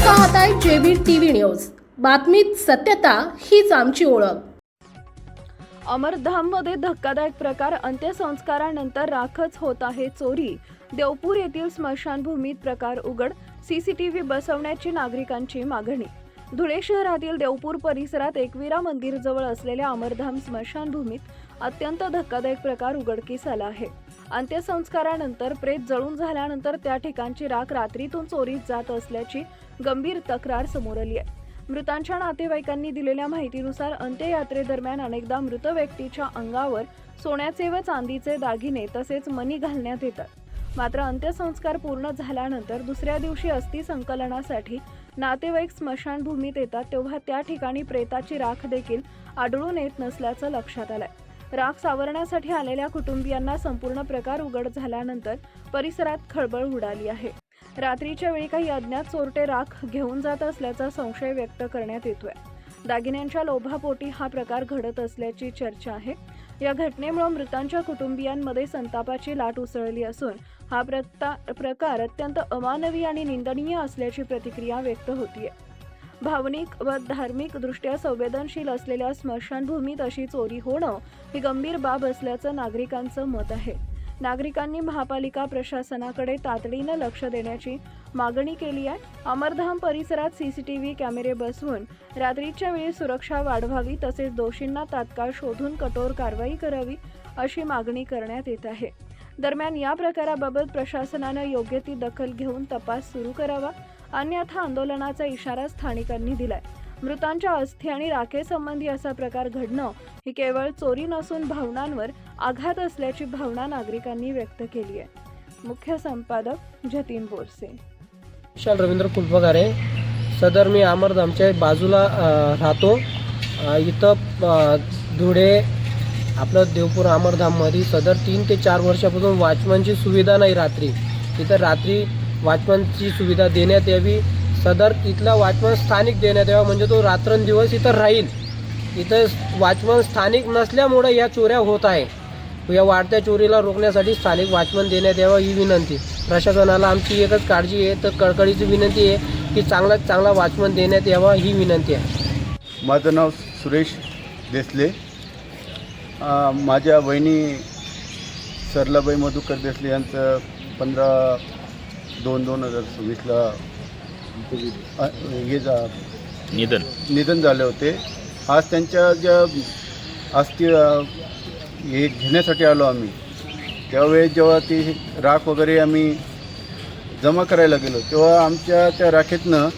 पाहताय जेबीर TV news. बातमीत सत्यता हीच आमची ओळख। अमरधाममध्ये धक्कादायक प्रकार। अंत्यसंस्कारानंतर राखच होत आहे चोरी। देवपूर येथील स्मशानभूमीत प्रकार उघड। सीसीटीव्ही बसवण्याची नागरिकांची मागणी। धुळे शहरातील देवपूर परिसरात एकविरा मंदिरजवळ असलेल्या अमरधाम स्मशानभूमीत अत्यंत धक्कादायक प्रकार उघडकीस आला आहे। अंत्यसंस्कारानंतर प्रेत जळून झाल्यानंतर त्या ठिकाणची राख रात्रीतून चोरीत जात असल्याची गंभीर तक्रार समोर आली आहे। मृतांच्या नातेवाईकांनी दिलेल्या माहितीनुसार अंत्ययात्रेदरम्यान अनेकदा मृत व्यक्तीच्या अंगावर सोन्याचे व चांदीचे दागिने तसेच मणी घालण्यात येतात। मात्र अंत्यसंस्कार पूर्ण झाल्यानंतर दुसऱ्या दिवशी अस्थि संकलनासाठी नातेवाईक स्मशानभूमीत येतात तेव्हा त्या ठिकाणी प्रेताची राख देखील आढळून येत नसल्याचं लक्षात आलंय। राख सावरण्यासाठी आलेल्या कुटुंबियांना संपूर्ण प्रकार उघड झाल्यानंतर परिसरात खळबळ उडाली आहे। रात्रीच्या वेळी काही अज्ञात चोरटे राख घेऊन जात असल्याचा संशय व्यक्त करण्यात येतोय। दागिन्यांच्या लोभापोटी हा प्रकार घडत असल्याची चर्चा आहे। या घटनेमुळे मृतांच्या कुटुंबियांमध्ये संतापाची लाट उसळली असून हा प्रकार अत्यंत अमानवी आणि निंदनीय असल्याची प्रतिक्रिया व्यक्त होतीये। भावनिक व धार्मिक दृष्ट्या संवेदनशील असलेल्या स्मशानभूमीत अशी चोरी होणं ही गंभीर बाब असल्याचं नागरिकांचं मत आहे। नागरिकांनी महापालिका प्रशासनाकडे तातडीनं लक्ष देण्याची मागणी केली आहे। अमरधाम परिसरात सीसीटीव्ही कॅमेरे बसवून रात्रीच्या वेळी सुरक्षा वाढवावी तसेच दोषींना तात्काळ शोधून कठोर कारवाई करावी अशी मागणी करण्यात येत आहे। दरम्यान या प्रकाराबाबत प्रशासनानं योग्य ती दखल घेऊन तपास सुरू करावा, अन्यथा आंदोलनाचा इशारा स्थानिकांनी दिलाय। मृतांच्या अस्थी आणि राखेसंबंधी असा प्रकार घडणं ही केवळ चोरी नसून भावनांवर आघात असल्याची भावना नागरिकांनी व्यक्त केली आहे। मुख्य संपादक जतीन बोरसे। विशाल रवींद्र कुलपगारे। सदर मी अमरधामच्या बाजूला राहतो। इथं धुळे आपलं देवपूर अमरधाममध्ये सदर 3 ते 4 वर्षापासून वॉचमनची सुविधा नाही। रात्री वॉचमनची सुविधा देण्यात यावी। सदर इथला वॉचमन स्थानिक देण्यात यावा, म्हणजे तो रात्रंदिवस इथं राहील। इथं वॉचमन स्थानिक नसल्यामुळे या चोऱ्या होत आहे। या वाढत्या चोरीला रोखण्यासाठी स्थानिक वॉचमन देण्यात यावा ही विनंती। प्रशासनाला आमची एकच काळजी आहे, तर कळकळीची विनंती आहे की चांगला वॉचमन देण्यात यावा ही विनंती आहे। माझं नाव सुरेश देसले। माझ्या वहिनी सरलाबाई मधुकर देसले यांचं 15/2/2024ला निधन झाले होते। आज त्यांच्या ज्या अस्थि हे घेण्यासाठी आलो आम्ही, त्यावेळेस जेव्हा ती राख वगैरे आम्ही जमा करायला गेलो तेव्हा आमच्या त्या राखेतनं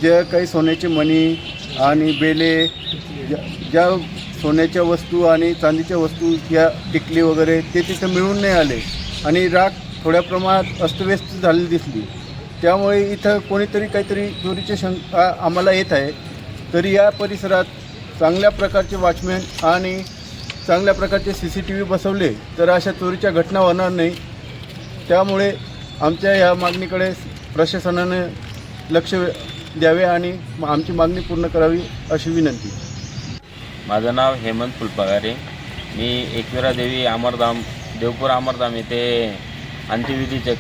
जे काही सोन्याचे मणी आणि बेले, ज्या सोन्याच्या वस्तू आणि चांदीच्या वस्तू या टिकली वगैरे ते तिथं मिळून नाही आले आणि राख थोड्या प्रमाणात अस्तव्यस्त झालेली दिसली। त्यामुळे इथं कोणीतरी काहीतरी चोरीची शंका आम्हाला येत आहे। तरी या परिसरात चांगल्या प्रकारचे वॉचमॅन आणि चांगल्या प्रकारचे CCTV बसवले तर अशा चोरीच्या घटना होणार नाही। त्यामुळे आमच्या या मागणीकडे प्रशासनाने लक्ष द्यावे आणि आमची मागणी पूर्ण करावी अशी विनंती। माझं नाव हेमंत फुलपगारे। मी एकविरा देवी देवपूर अमरधाम येथे अंत्यविधीचे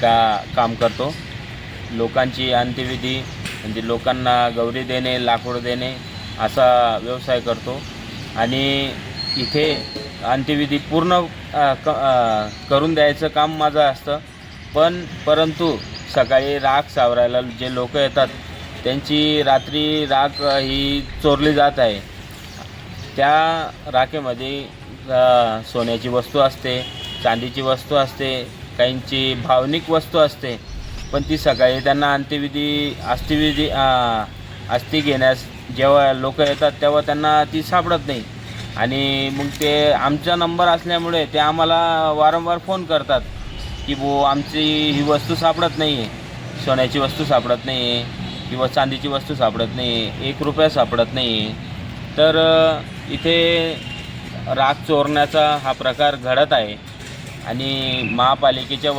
काम करतो। लोकांची अंत्यविधी म्हणजे लोकांना गौरी देणे, लाकूड देणे असा व्यवसाय करतो आणि इथे अंत्यविधी पूर्ण करून द्यायचं काम माझं असतं। परंतु सकाळी राख सावरायला जे लोक येतात त्यांची रात्री राख ही चोरली जात आहे। त्या राखेमध्ये सोन्याची वस्तू असते, चांदीची वस्तू असते, काहींची भावनिक वस्तू असते, पण ती सकाळी त्यांना अस्थि घेण्यास जेव्हा लोक येतात तेव्हा त्यांना ती सापडत नाही आणि मग ते आमचा नंबर असल्यामुळे ते आम्हाला वारंवार फोन करतात की आमची ही वस्तू सापडत नाही आहे, सोन्याची वस्तू सापडत नाही आहे किंवा चांदीची वस्तू सापडत नाही आहे, 1 रुपया सापडत नाही आहे। तर इथे राख चोरण्याचा हा प्रकार घडत आहे आणि महापालिकेच्या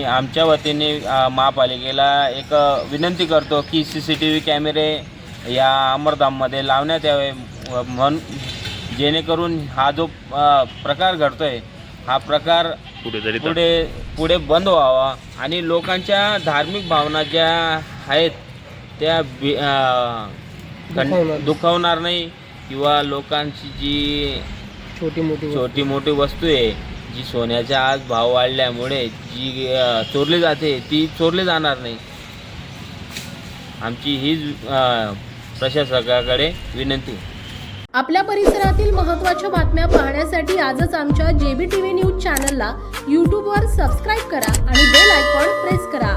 आमच्या वतीने महापालिकेला एक विनंती करतो की CCTV कॅमेरे या अमरधाममध्ये लावण्यात यावे, जेणेकरून हा जो प्रकार घडतोय हा प्रकार पुढे बंद व्हावा आणि लोकांच्या धार्मिक भावना ज्या आहेत त्या दुखावणार. दुखावणार नाही किंवा लोकांची जी छोटी मोठी वस्तू आहे, जी सोन्याचा आज भाव वाढल्यामुळे जी चोरली जाते ती चोरली जाणार नाही. आमची हीच प्रशासकाकडे विनंती. आपल्या परिसरातील महत्त्वाच्या बातम्या पाहण्यासाठी आजच आमच्या JBTV न्यूज चॅनलला यूट्यूबवर सबस्क्राईब करा आणि बेल आयकॉन प्रेस करा.